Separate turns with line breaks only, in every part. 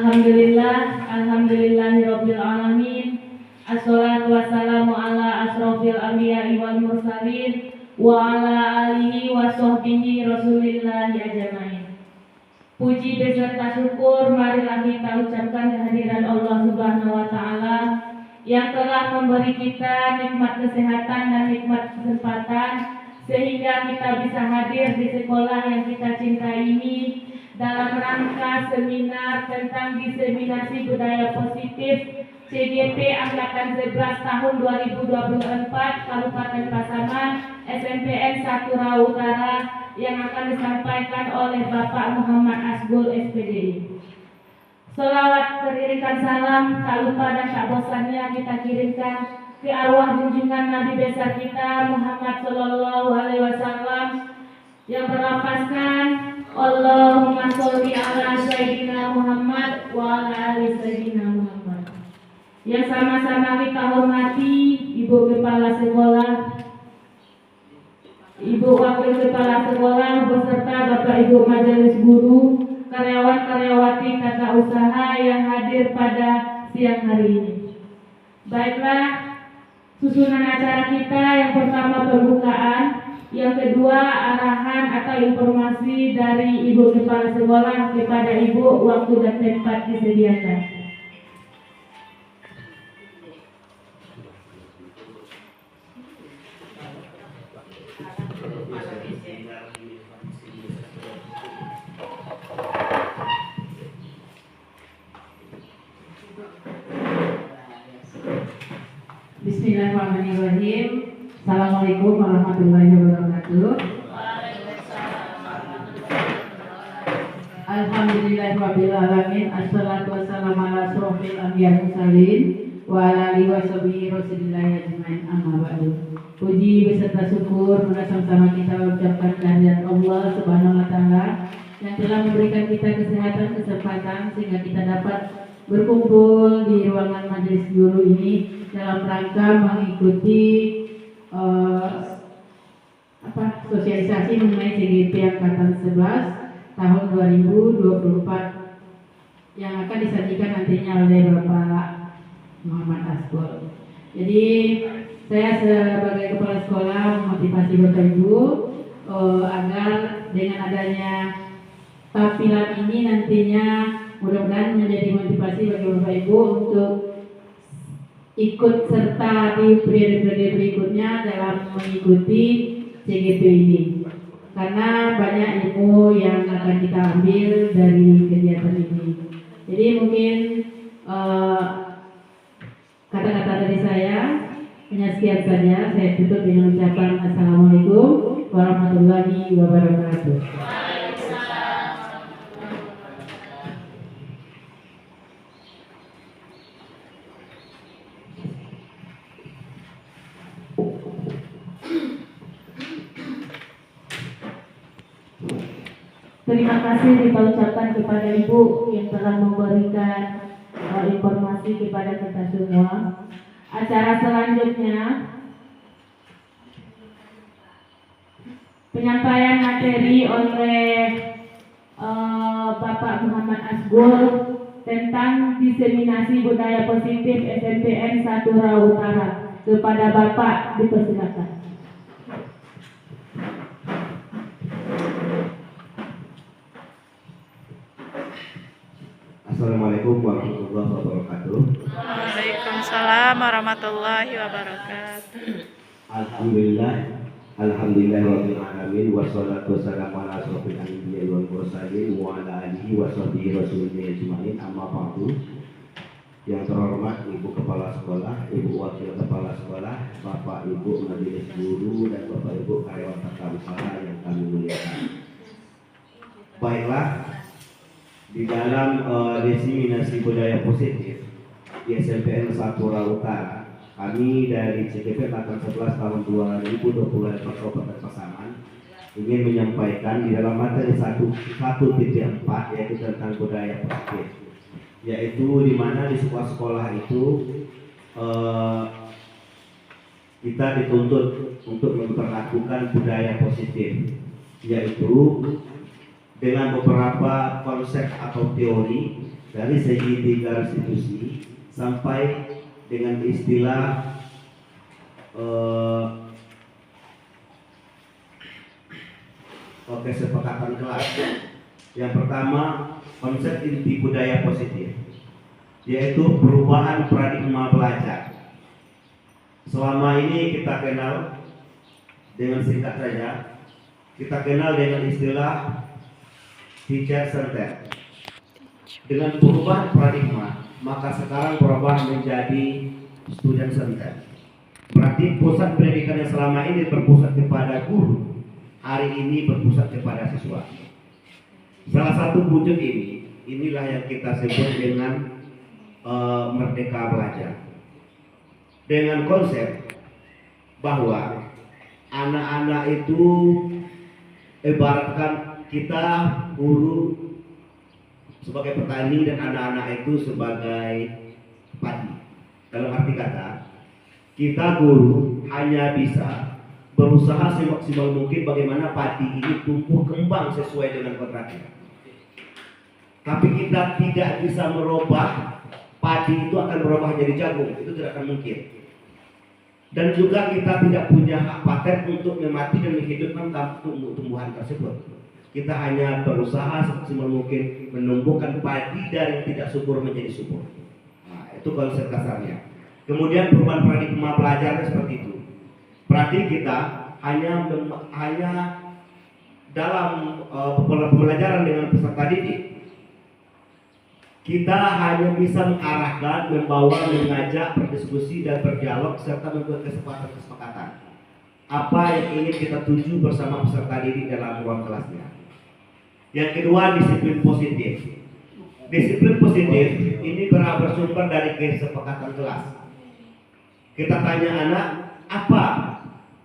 Alhamdulillahirabbil alamin. Assalatu wassalamu ala asrofil anbiya'i wal mursalin wa ala alihi wa sahbihi rasulillahi ajmain. Puji beserta syukur marilah kita ucapkan kehadiran Allah Subhanahu wa taala yang telah memberi kita nikmat kesehatan dan nikmat kesempatan sehingga kita bisa hadir di sekolah yang kita cintai ini dalam rangka seminar tentang diseminasi budaya positif CGP Angkatan 11 tahun 2024 Kabupaten Pasaman SMPN 1 Rawa Utara yang akan disampaikan oleh Bapak Muhammad Asgul SPDI. Selawat beriringkan salam tak lupa dan tak bosannya kita kirimkan ke arwah junjungan Nabi besar kita Muhammad Sallallahu Alaihi Wasallam yang berlafazkan Allahumma sholli ala Sayyidina Muhammad wa ala ali Sayyidina Muhammad. Yang sama-sama kita hormati Ibu Kepala Sekolah, Ibu Wakil Kepala Sekolah beserta Bapak Ibu Majelis Guru, karyawan-karyawati tata usaha yang hadir pada siang hari ini. Baiklah, susunan acara kita yang pertama pembukaan, yang kedua arahan atau informasi dari Ibu Kepala Sekolah kepada Ibu, waktu dan tempat disediakan.
Bismillahirrahmanirrahim. Assalamualaikum warahmatullahi wabarakatuh. Alhamdulillahirabbil alamin. Assalatu wassalamu ala asrofil anbiya'i mursalin wa ala alihi washabihi rasulillahi ajmain. Amma ba'du. Puji beserta syukur bersama-sama kita ucapkan kehadirat Allah Subhanahu wa taala yang telah memberikan kita kesehatan, kesempatan sehingga kita dapat berkumpul di ruangan majelis guru ini dalam rangka mengikuti sosialisasi mengenai CGP Angkatan 11 tahun 2024 yang akan disajikan nantinya oleh Bapak Muhammad Asgul. Jadi saya sebagai kepala sekolah memotivasi Bapak Ibu agar dengan adanya tampilan ini nantinya mudah-mudahan menjadi motivasi bagi Bapak Ibu untuk ikut serta di periode-periode berikutnya dalam mengikuti CGP ini, karena banyak ilmu yang akan kita ambil dari kegiatan ini. Jadi mungkin kata-kata dari saya hanya sekian saja. Saya tutup dengan ucapan Assalamualaikum warahmatullahi wabarakatuh.
Terima kasih kita ucapkan kepada Ibu yang telah memberikan informasi kepada kita semua. Acara selanjutnya penyampaian materi oleh Bapak Muhammad Asgul tentang diseminasi budaya positif SMPN 1 Rawa Utara. Kepada Bapak dipersilakan.
Assalamualaikum warahmatullahi wabarakatuh.
Waalaikumsalam warahmatullahi wabarakatuh.
Alhamdulillahirabbil alamin wassalatu wassalamu ala asrofil anbiya'i wal mursalin wa ala alihi wa sahbihi rasulillahi ajmain. Amma ba'du. Yang terhormat Ibu Kepala Sekolah, Ibu Wakil Kepala Sekolah, Bapak Ibu Majelis Guru dan Bapak Ibu karyawan tata usaha yang kami muliakan. Baiklah, di dalam diseminasi budaya positif di SMPN 1 Rawa Utara, kami dari CGP Angkatan 11 tahun 2024 Kabupaten Pasaman ingin menyampaikan di dalam materi 1.4 yaitu tentang budaya positif, yaitu di mana di sebuah sekolah itu kita dituntut untuk memperlakukan budaya positif, yaitu dengan beberapa konsep atau teori dari segi tiga restitusi sampai dengan istilah kesepakatan kelas. Yang pertama, konsep inti budaya positif, yaitu perubahan paradigma belajar. Selama ini kita kenal dengan singkat saja, kita kenal dengan istilah teacher center. Dengan perubahan paradigma, maka sekarang berubah menjadi student center. Berarti pusat pendidikan yang selama ini berpusat kepada guru, hari ini berpusat kepada siswa. Salah satu wujud inilah yang kita sebut dengan merdeka belajar. Dengan konsep bahwa anak-anak itu ibaratkan kita guru sebagai petani dan anak-anak itu sebagai padi. Dalam arti kata, kita guru hanya bisa berusaha semaksimal mungkin bagaimana padi ini tumbuh kembang sesuai dengan kodratnya. Tapi kita tidak bisa merubah padi itu akan berubah jadi jagung, itu tidak akan mungkin. Dan juga kita tidak punya hak paten untuk memati dan menghidupkan tumbuhan tersebut. Kita hanya berusaha semaksimal mungkin menumbuhkan padi dari tidak subur menjadi subur. Nah, itu konsep kasarnya. Kemudian perubahan paradigma belajarnya seperti itu. Berarti kita hanya dalam pembelajaran dengan peserta didik, kita hanya bisa mengarahkan, membawa, mengajak, berdiskusi dan berdialog serta membuat kesepakatan apa yang ingin kita tuju bersama peserta didik dalam ruang kelasnya. Yang kedua, disiplin positif. Disiplin positif ini bersumber dari kesepakatan kelas. Kita tanya anak apa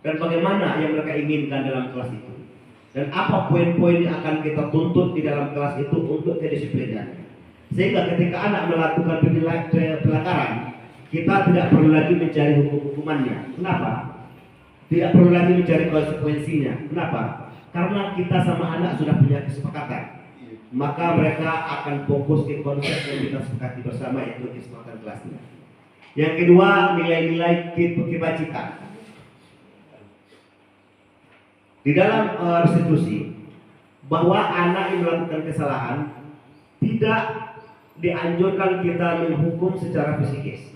dan bagaimana yang mereka inginkan dalam kelas itu, dan apa poin-poin yang akan kita tuntut di dalam kelas itu untuk kedisiplinan. Sehingga ketika anak melakukan pelanggaran, kita tidak perlu lagi mencari hukumannya. Kenapa? Tidak perlu lagi mencari konsekuensinya. Kenapa? Karena kita sama anak sudah punya kesepakatan. Maka mereka akan fokus ke konsep yang kita sepakati bersama, yaitu kesepakatan kelasnya. Yang kedua, nilai-nilai kebajikan. Di dalam restitusi, bahwa anak yang melakukan kesalahan tidak dianjurkan kita menghukum secara psikis,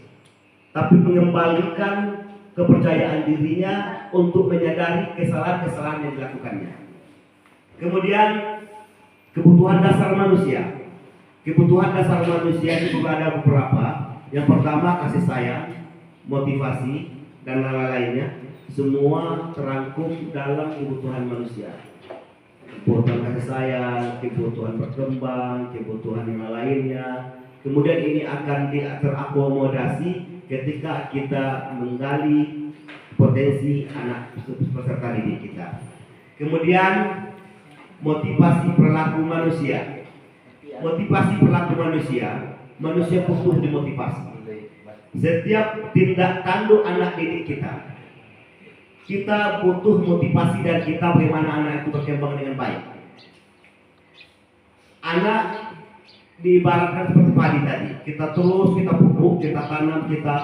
tapi mengembalikan kepercayaan dirinya untuk menyadari kesalahan-kesalahan yang dilakukannya. Kemudian kebutuhan dasar manusia. Kebutuhan dasar manusia itu ada beberapa. Yang pertama, kasih sayang, motivasi, dan lain-lainnya. Semua terangkum dalam kebutuhan manusia. Kebutuhan kasih sayang, kebutuhan berkembang, kebutuhan yang lainnya. Kemudian ini akan terakomodasi ketika kita menggali potensi anak peserta didik kita. Kemudian motivasi perilaku manusia. Motivasi perilaku manusia, manusia butuh dimotivasi. Setiap tindak tanduk anak didik kita butuh motivasi dan kita bagaimana anak itu berkembang dengan baik. Anak diibaratkan seperti padi tadi. Kita pupuk, kita tanam, kita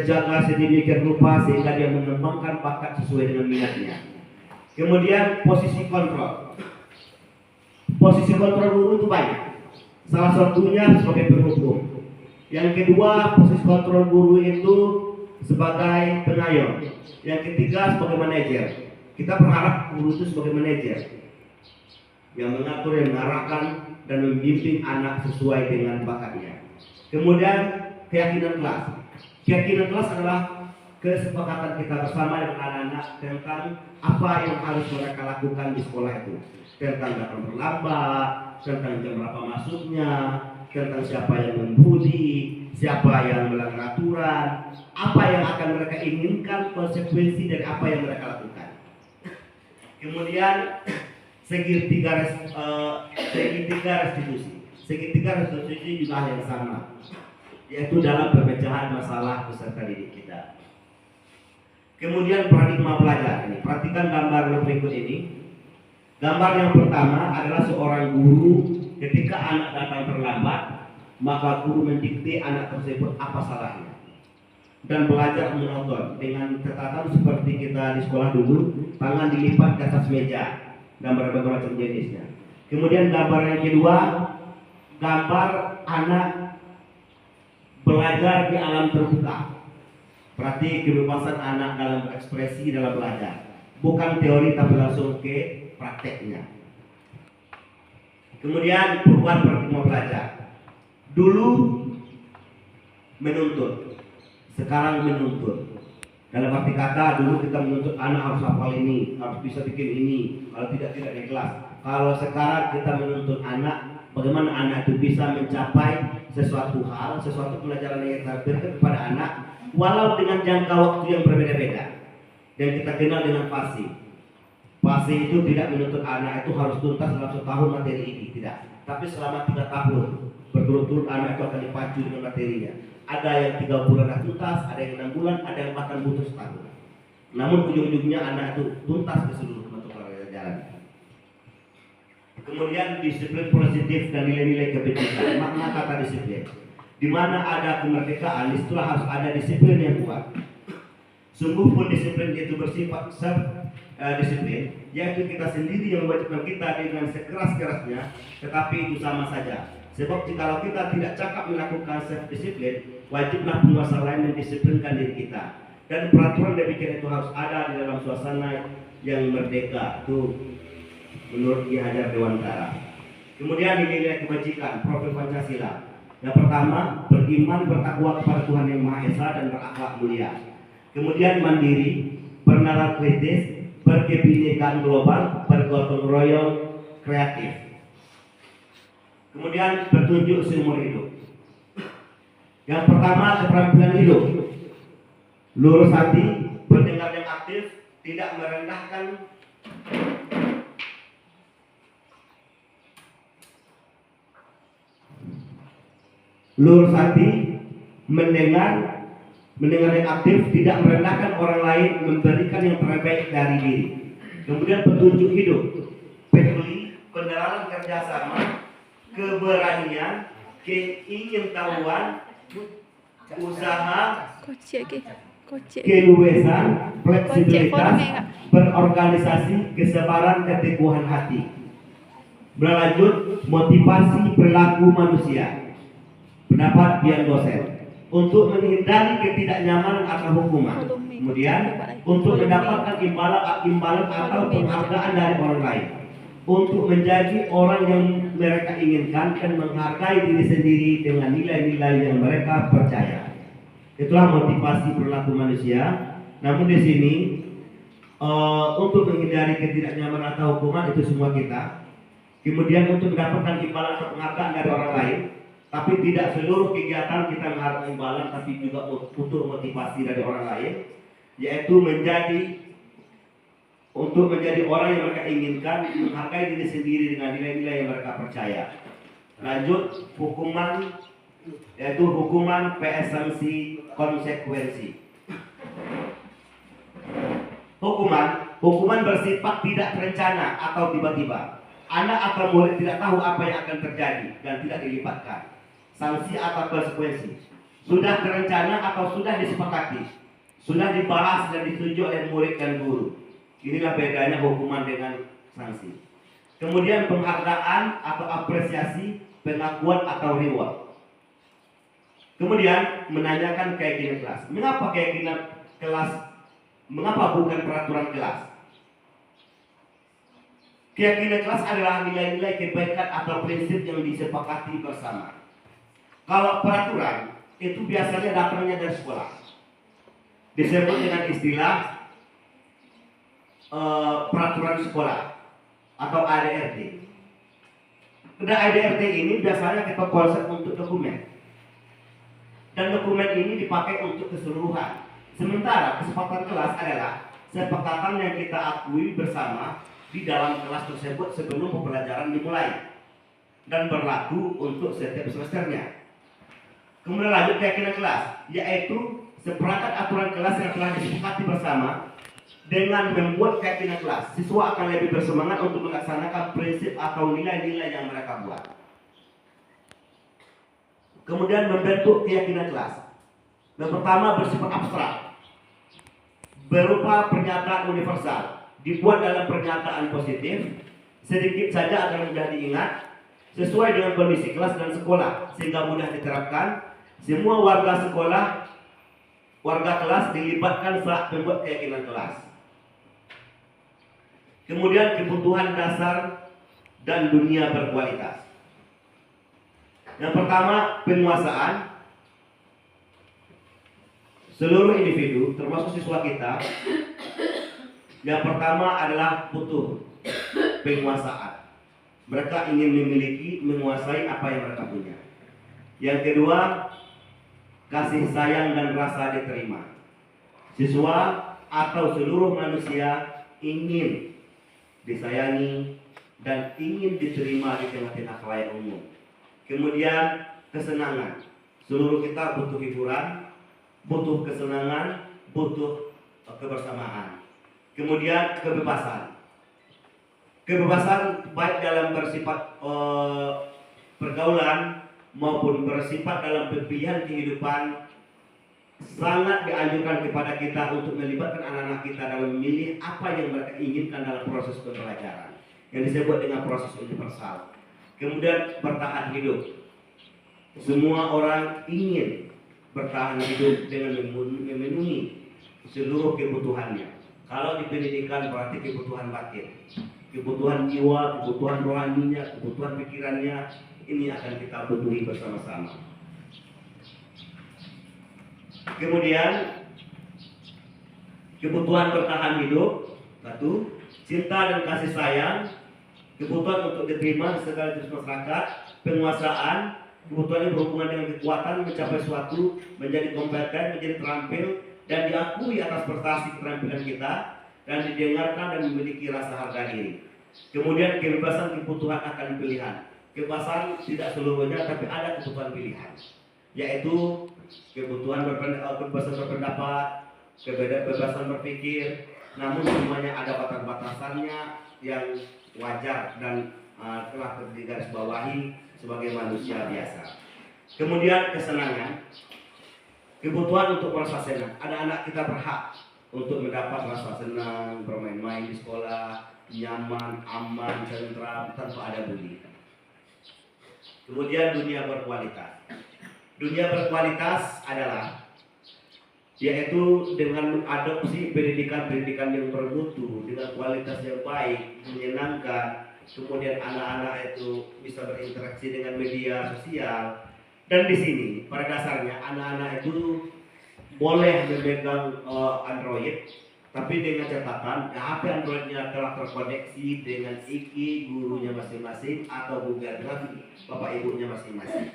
jaga sedemikian rupa sehingga dia mengembangkan bakat sesuai dengan minatnya. Kemudian posisi kontrol. Posisi kontrol guru itu banyak. Salah satunya sebagai penghukum. Yang kedua, posisi kontrol guru itu sebagai pengayom. Yang ketiga, sebagai manajer. Kita berharap guru itu sebagai manajer yang mengatur, yang mengarahkan dan membimbing anak sesuai dengan bakatnya. Kemudian keyakinan kelas. Keyakinan kelas adalah kesepakatan kita bersama dengan anak-anak tentang apa yang harus mereka lakukan di sekolah itu, tentang datang terlambat, tentang jam berapa masuknya, tentang siapa yang membuli, siapa yang melanggar aturan, apa yang akan mereka inginkan, konsekuensi dari apa yang mereka lakukan. Kemudian segitiga restitusi. Segitiga restitusi juga hal yang sama, yaitu dalam pemecahan masalah peserta didik kita. Kemudian paradigma belajar ini. Perhatikan gambar berikut ini. Gambar yang pertama adalah seorang guru ketika anak datang terlambat, maka guru mendikte anak tersebut apa salahnya dan belajar menonton dengan catatan seperti kita di sekolah dulu, tangan dilipat di atas meja dan berbagai macam jenisnya. Kemudian gambar yang kedua, gambar anak belajar di alam terbuka. Berarti kebebasan anak dalam berekspresi dalam belajar, bukan teori tapi langsung ke prakteknya. Kemudian perubahan paradigma belajar. Dulu menuntut, sekarang menuntut. Dalam arti kata, dulu kita menuntut anak harus hafal ini, harus bisa bikin ini, kalau tidak di kelas. Kalau sekarang kita menuntut anak, bagaimana anak itu bisa mencapai sesuatu hal, sesuatu pelajaran yang kita berikan kepada anak, walau dengan jangka waktu yang berbeda-beda. Dan kita kenal dengan fase. Fase itu tidak menuntut anak itu harus tuntas dalam setahun materi ini, tidak. Tapi selama 3 tahun berturut-turut anak itu akan dipacu dengan materinya. Ada yang 3 bulan tuntas, ada yang 6 bulan, ada yang bahkan butuh setahun. Namun ujung-ujungnya anak itu tuntas ke seluruh mata pelajaran. Kemudian disiplin positif dan nilai-nilai kebencian. Makna kata disiplin, di mana ada kemerdekaan, disitulah harus ada disiplin yang kuat. Sungguh pun disiplin itu bersifat disiplin, yaitu kita sendiri yang mewajibkan kita dengan sekeras-kerasnya, tetapi itu sama saja. Sebab jikalau kita tidak cakap melakukan self-disiplin, wajiblah penguasa lain mendisiplinkan diri kita. Dan peraturan demikian itu harus ada di dalam suasana yang merdeka. Itu menurut Ki Hajar Dewantara. Kemudian nilai kebajikan, profil Pancasila. Yang pertama, beriman bertakwa kepada Tuhan Yang Maha Esa dan berakhlak mulia. Kemudian mandiri, bernalar kritis, berkebinekaan global, bergotong royong, kreatif. Kemudian bertunjuk seumur hidup. Yang pertama, keterampilan hidup, lurus hati, pendengar yang aktif, tidak merendahkan lurus hati, mendengar yang aktif, tidak merendahkan orang lain, memberikan yang terbaik dari diri. Kemudian petunjuk hidup, peduli, penerapan kerjasama, keberanian, keingintahuan, usaha, keluasan, fleksibilitas, berorganisasi, kesabaran, keteguhan hati. Berlanjut, motivasi perilaku manusia. Pendapat Dian dosen, untuk menghindari ketidaknyamanan atau hukuman. Kemudian untuk mendapatkan imbalan atau penghargaan dari orang lain. Untuk menjadi orang yang mereka inginkan dan menghargai diri sendiri dengan nilai-nilai yang mereka percaya. Itulah motivasi perilaku manusia. Namun di sini untuk menghindari ketidaknyamanan atau hukuman itu semua kita. Kemudian untuk mendapatkan imbalan atau penghargaan dari orang lain. Tapi tidak seluruh kegiatan kita menghargai imbalan, tapi juga untuk motivasi dari orang lain, yaitu untuk menjadi orang yang mereka inginkan, menghargai diri sendiri dengan nilai-nilai yang mereka percaya. Lanjut, hukuman, yaitu hukuman PS sanksi konsekuensi. Hukuman bersifat tidak terencana atau tiba-tiba. Anak atau murid tidak tahu apa yang akan terjadi dan tidak dilibatkan. Sanksi atau konsekuensi sudah terencana atau sudah disepakati, sudah dibahas dan disetujui oleh murid dan guru. Inilah bedanya hukuman dengan sanksi. Kemudian penghargaan atau apresiasi, pengakuan atau reward. Kemudian menanyakan keyakinan kelas. Mengapa keyakinan kelas? Mengapa bukan peraturan kelas? Keyakinan kelas adalah nilai-nilai kebaikan atau prinsip yang disepakati bersama. Kalau peraturan itu biasanya datangnya dari sekolah, disebut dengan istilah peraturan sekolah atau ADRT. Pada ADRT ini biasanya kita konsep untuk dokumen, dan dokumen ini dipakai untuk keseluruhan. Sementara kesepakatan kelas adalah kesepakatan yang kita akui bersama di dalam kelas tersebut sebelum pembelajaran dimulai dan berlaku untuk setiap semesternya. Kemudian lanjut keyakinan kelas, yaitu seperangkat aturan kelas yang telah disepakati bersama. Dengan membuat keyakinan kelas, siswa akan lebih bersemangat untuk melaksanakan prinsip atau nilai-nilai yang mereka buat. Kemudian membentuk keyakinan kelas. Yang pertama bersifat abstrak, berupa pernyataan universal, dibuat dalam pernyataan positif, sedikit saja akan mudah diingat, sesuai dengan kondisi kelas dan sekolah, sehingga mudah diterapkan. Semua warga kelas dilibatkan saat membuat keyakinan kelas. Kemudian kebutuhan dasar dan dunia berkualitas. Yang pertama, penguasaan. Seluruh individu, termasuk siswa kita, yang pertama adalah butuh penguasaan. Mereka ingin memiliki, menguasai apa yang mereka punya. Yang kedua, kasih sayang dan rasa diterima. Siswa atau seluruh manusia ingin disayangi dan ingin diterima di tengah-tengah khalayak umum. Kemudian kesenangan. Seluruh kita butuh hiburan, butuh kesenangan, butuh kebersamaan. Kemudian kebebasan. Kebebasan baik dalam bersifat pergaulan maupun bersifat dalam pilihan kehidupan sangat dianjurkan kepada kita untuk melibatkan anak-anak kita dalam memilih apa yang mereka inginkan dalam proses pembelajaran yang disebut dengan proses universal. Kemudian bertahan hidup. Semua orang ingin bertahan hidup dengan memenuhi seluruh kebutuhannya. Kalau di pendidikan berarti kebutuhan batin, kebutuhan jiwa, kebutuhan rohaninya, kebutuhan pikirannya, ini akan kita butuhi bersama-sama. Kemudian kebutuhan bertahan hidup, satu, cinta dan kasih sayang, kebutuhan untuk diterima sekaligus masyarakat, penguasaan, kebutuhan yang berhubungan dengan kekuatan mencapai suatu, menjadi kompeten, menjadi terampil, dan diakui atas prestasi keterampilan kita, dan didengarkan dan memiliki rasa harga diri. Kemudian kebebasan kebutuhan akan pilihan. Kebebasan tidak seluruhnya, tapi ada kebutuhan pilihan, yaitu kebutuhan kebebasan berpendapat, kebebasan berpikir, namun semuanya ada batas-batasannya yang wajar dan telah digarisbawahi sebagai manusia biasa. Kemudian kesenangan, kebutuhan untuk merasa senang. Anak-anak kita berhak untuk mendapat rasa senang, bermain-main di sekolah, nyaman, aman, tentram, tanpa ada bully. Kemudian dunia berkualitas. Dunia berkualitas adalah yaitu dengan mengadopsi pendidikan-pendidikan yang bermutu dengan kualitas yang baik, menyenangkan. Kemudian anak-anak itu bisa berinteraksi dengan media sosial. Dan di sini pada dasarnya anak-anak itu boleh memegang Android, tapi dengan catatan HP Androidnya telah terkoneksi dengan IKI gurunya masing-masing atau Google Drive bapak ibunya masing-masing,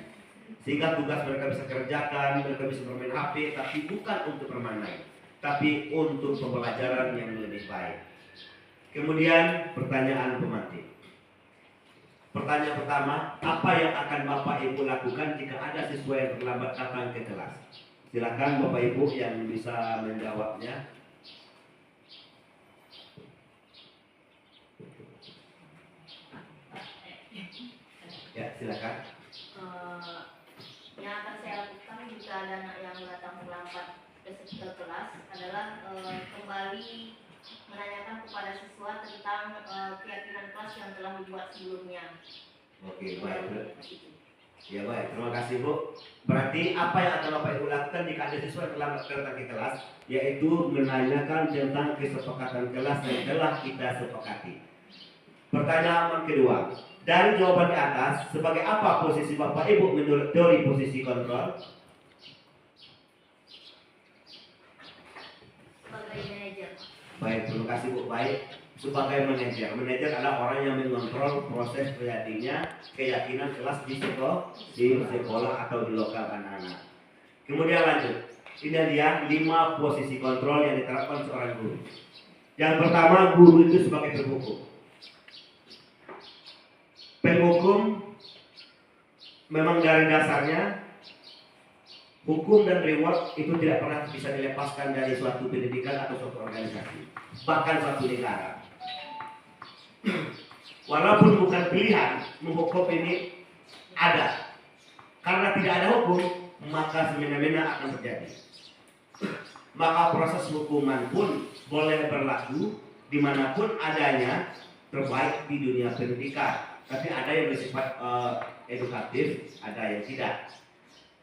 sehingga tugas mereka bisa kerjakan, mereka bisa bermain HP, tapi bukan untuk bermain-main, tapi untuk pembelajaran yang lebih baik. Kemudian pertanyaan pemantik. Pertanyaan pertama, apa yang akan Bapak Ibu lakukan jika ada siswa yang terlambat datang ke kelas? Silakan Bapak Ibu yang bisa menjawabnya. Ya, silakan.
Yang akan saya lakukan jika ada anak yang datang terlambat ke kelas adalah kembali menanyakan kepada siswa tentang keyakinan kelas yang telah dibuat sebelumnya.
Oke, baik. Ya baik, terima kasih Bu. Berarti apa yang akan Bapak Ibu lakukan jika ada siswa yang terlambat datang ke kelas, yaitu menanyakan tentang kesepakatan kelas yang telah kita sepakati. Pertanyaan kedua, dari jawaban di atas, sebagai apa posisi Bapak Ibu menurut teori posisi kontrol?
Sebagai manajer.
Baik, terima kasih Bu. Baik, sebagai manajer. Manajer adalah orang yang mengontrol proses terjadinya keyakinan kelas di sekolah atau di lokal anak-anak. Kemudian lanjut. Ini dia 5 posisi kontrol yang diterapkan seorang guru. Yang pertama, guru itu sebagai penghukum. Penghukum memang dari dasarnya hukum dan reward itu tidak pernah bisa dilepaskan dari suatu pendidikan atau suatu organisasi, bahkan suatu negara. Walaupun bukan pilihan, menghukum ini ada. Karena tidak ada hukum, maka semena-mena akan terjadi. Maka proses hukuman pun boleh berlaku dimanapun adanya, terbaik di dunia pendidikan. Tapi ada yang bersifat edukatif, ada yang tidak.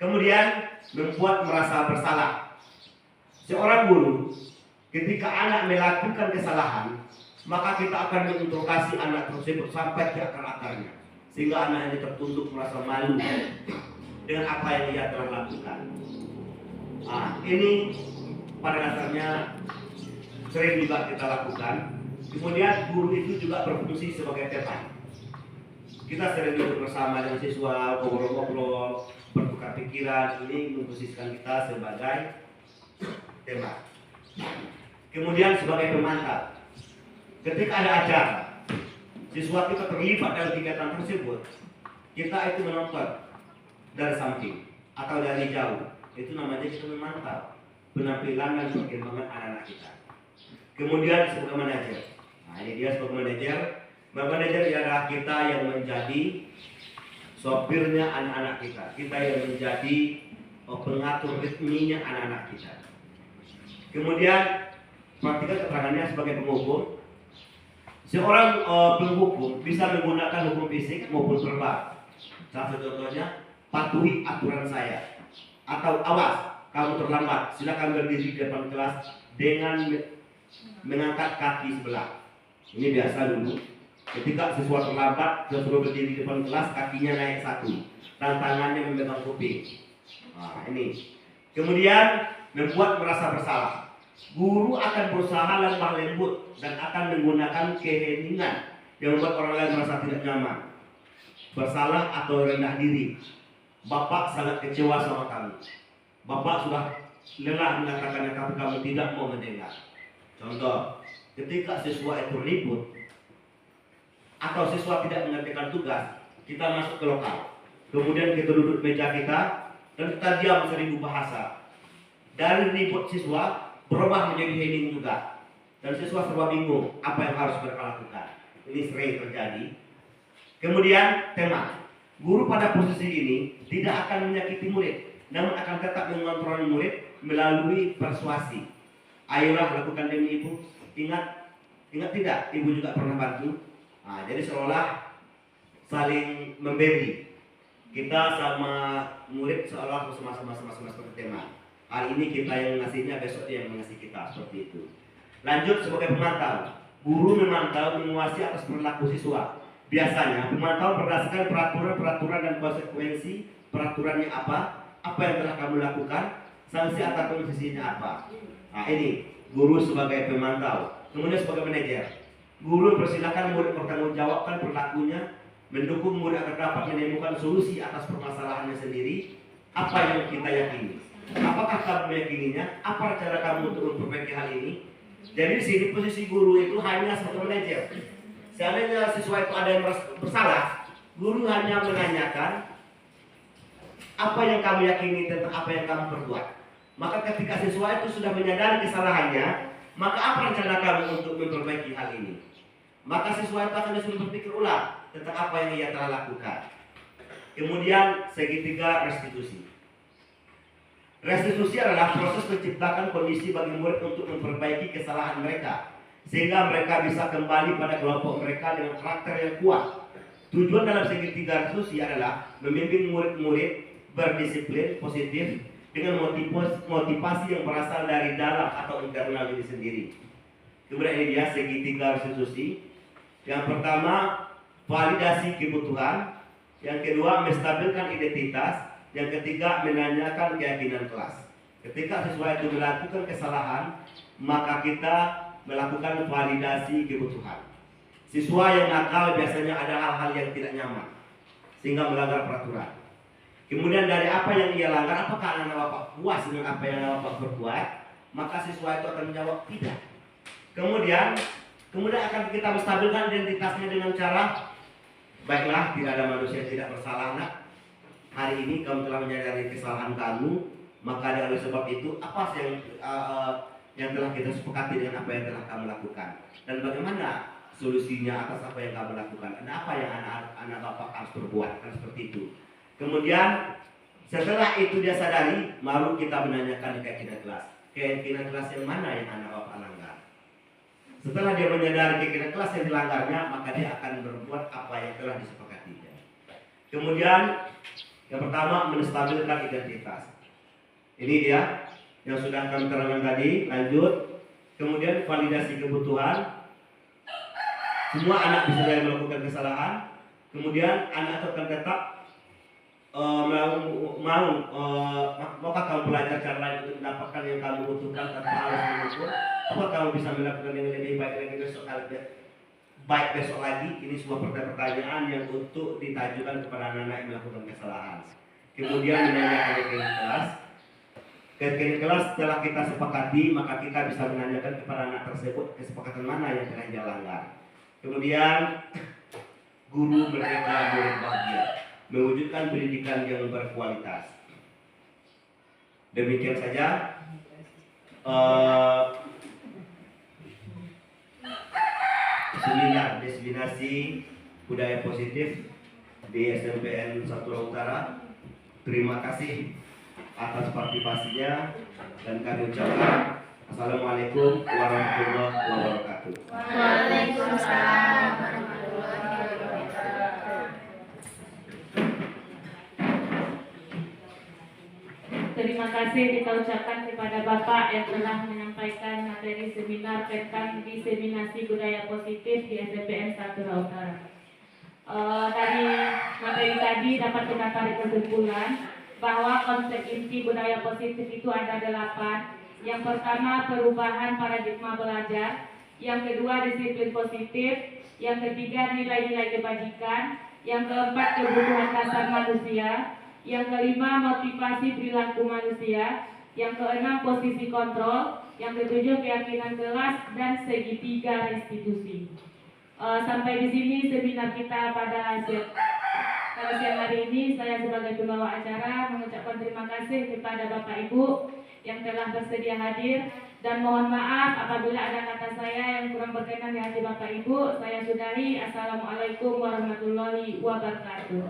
Kemudian membuat merasa bersalah. Seorang guru ketika anak melakukan kesalahan, maka kita akan menginterogasi anak tersebut sampai ke akar-akarnya, sehingga anak ini tertunduk merasa malu dengan apa yang ia telah lakukan. Ini pada dasarnya sering juga kita lakukan. Kemudian guru itu juga berfungsi sebagai teman. Kita sering duduk bersama dengan siswa, ngobrol-ngobrol, bertukar pikiran. Ini memposisikan kita sebagai teman. Kemudian sebagai pemantau. Ketika ada acara, siswa kita terlibat dalam kegiatan tersebut, kita itu menonton dari samping atau dari jauh. Itu namanya kita memantau penampilan dan perkembangan anak-anak kita. Kemudian sebagai manajer. Nah, ini dia sebagai manajer. Manajer adalah kita yang menjadi sopirnya anak-anak kita. Kita yang menjadi pengatur ritminya anak-anak kita. Kemudian perhatikan keterangannya sebagai penghukum. Seorang penghukum bisa menggunakan hukum fisik maupun verbal. Salah satu contohnya, patuhi aturan saya. Atau awas, kamu terlambat, silakan berdiri di depan kelas dengan mengangkat kaki sebelah. Ini biasa dulu. Ketika siswa terlambat, dia suruh berdiri di depan kelas, kakinya naik satu, dan tangannya memegang kuping. Nah, ini. Kemudian membuat merasa bersalah. Guru akan berusaha lemah lembut dan akan menggunakan keheningan yang membuat orang lain merasa tidak nyaman, bersalah atau rendah diri. Bapak sangat kecewa sama kamu. Bapak sudah lelah mengatakannya, tapi kamu tidak mau mendengar. Contoh, ketika siswa itu ribut atau siswa tidak mengerjakan tugas, kita masuk ke lokal. Kemudian kita duduk meja kita dan kita diam 1000 bahasa. Dari ribut siswa berubah menjadi hening juga, dan siswa serba bingung apa yang harus mereka lakukan. Ini sering terjadi. Kemudian tema, guru pada posisi ini tidak akan menyakiti murid, namun akan tetap mengontrol murid melalui persuasi. Ayolah lakukan demi ibu. Ingat tidak, ibu juga pernah bantu. Nah, jadi seolah saling memberi. Kita sama murid seolah sama-sama seperti tema. Hari ini kita yang ngasihnya, besok dia yang mengasih kita, seperti itu. Lanjut sebagai pemantau. Guru memantau, menguasai atas perilaku siswa. Biasanya pemantau berdasarkan peraturan dan konsekuensi peraturannya apa yang telah kamu lakukan, sanksi atau konsekuensinya apa. Nah, ini guru sebagai pemantau. Kemudian sebagai manajer, guru persilakan murid bertanggungjawabkan perilakunya, mendukung murid agar dapat menemukan solusi atas permasalahannya sendiri. Apa yang kita yakini? Apakah kamu meyakininya? Apa cara kamu untuk memperbaiki hal ini? Jadi di sini posisi guru itu hanya sebagai manajer. Seandainya siswa itu ada yang bersalah, guru hanya menanyakan apa yang kamu yakini tentang apa yang kamu perbuat. Maka ketika siswa itu sudah menyadari kesalahannya, maka apa rencana kamu untuk memperbaiki hal ini? Maka siswa itu akan disuruh berpikir ulang tentang apa yang ia telah lakukan. Kemudian segitiga restitusi. Restitusi adalah proses menciptakan kondisi bagi murid untuk memperbaiki kesalahan mereka, sehingga mereka bisa kembali pada kelompok mereka dengan karakter yang kuat. Tujuan dalam segitiga restitusi adalah membimbing murid-murid berdisiplin positif dengan motivasi yang berasal dari dalam atau internal diri sendiri. Kemudian ini dia segitiga restitusi. Yang pertama, validasi kebutuhan. Yang kedua, menstabilkan identitas. Yang ketiga, menanyakan keyakinan kelas. Ketika siswa itu melakukan kesalahan, maka kita melakukan validasi kebutuhan. Siswa yang nakal biasanya ada hal-hal yang tidak nyaman, sehingga melanggar peraturan. Kemudian dari apa yang ia langgar, apakah anak bapak puas dengan apa yang anak bapak berbuat, maka siswa itu akan menjawab tidak. Kemudian akan kita menstabilkan identitasnya dengan cara, baiklah, tidak ada manusia yang tidak bersalah, nak. Hari ini kamu telah menyadari kesalahan kamu, maka dengan sebab itu apa yang telah kita sepakati dengan apa yang telah kamu lakukan, dan bagaimana solusinya atas apa yang kamu lakukan, dan apa yang anak bapak harus berbuat, kan seperti itu. Kemudian setelah itu dia sadari, baru kita menanyakan keyakinan kelas. Keyakinan kelas yang mana yang anak bapak langgar? Setelah dia menyadari keyakinan kelas yang dilanggarnya, maka dia akan berbuat apa yang telah disepakatinya. Kemudian yang pertama, menstabilkan identitas. Ini dia yang sudah kami terangkan tadi. Lanjut. Kemudian validasi kebutuhan. Semua anak bisa saja melakukan kesalahan. Kemudian anak akan tetap maukah kamu belajar cara lain untuk mendapatkan yang kamu butuhkan tanpa harus mengukur? Apa kamu bisa melakukan yang lebih baik lagi besok lagi? Ini sebuah pertanyaan yang untuk ditajukan kepada anak-anak yang melakukan kesalahan. Kemudian menanyakan keyakinan kelas. Keyakinan kelas setelah kita sepakati, maka kita bisa menanyakan kepada anak tersebut kesepakatan mana yang telah dia langgar. Kemudian guru merdeka, murid bahagia, mewujudkan pendidikan yang berkualitas. Demikian saja seminar destinasi budaya positif di SMPN Satu Utara. Terima kasih atas partisipasinya dan kami ucapkan Assalamualaikum warahmatullahi wabarakatuh.
Waalaikumsalam warahmatullahi wabarakatuh.
Terima kasih kita ucapkan kepada Bapak yang telah menyampaikan materi seminar tentang diseminasi budaya positif di SMPN Satu Utara. Dari materi tadi dapat kita tarik kesimpulan bahwa konsep inti budaya positif itu ada 8. Yang pertama, perubahan paradigma belajar. Yang kedua, disiplin positif. Yang ketiga, nilai-nilai kebajikan. Yang keempat, kebutuhan dasar manusia. Yang kelima, motivasi perilaku manusia. Yang keenam, posisi kontrol. Yang ketujuh, keyakinan kelas dan segitiga restitusi. Sampai di sini seminar kita pada siang hari ini. Saya sebagai pembawa acara mengucapkan terima kasih kepada Bapak Ibu yang telah bersedia hadir, dan mohon maaf apabila ada kata saya yang kurang berkenan di hati Bapak Ibu. Saya sudahi. Assalamualaikum warahmatullahi wabarakatuh.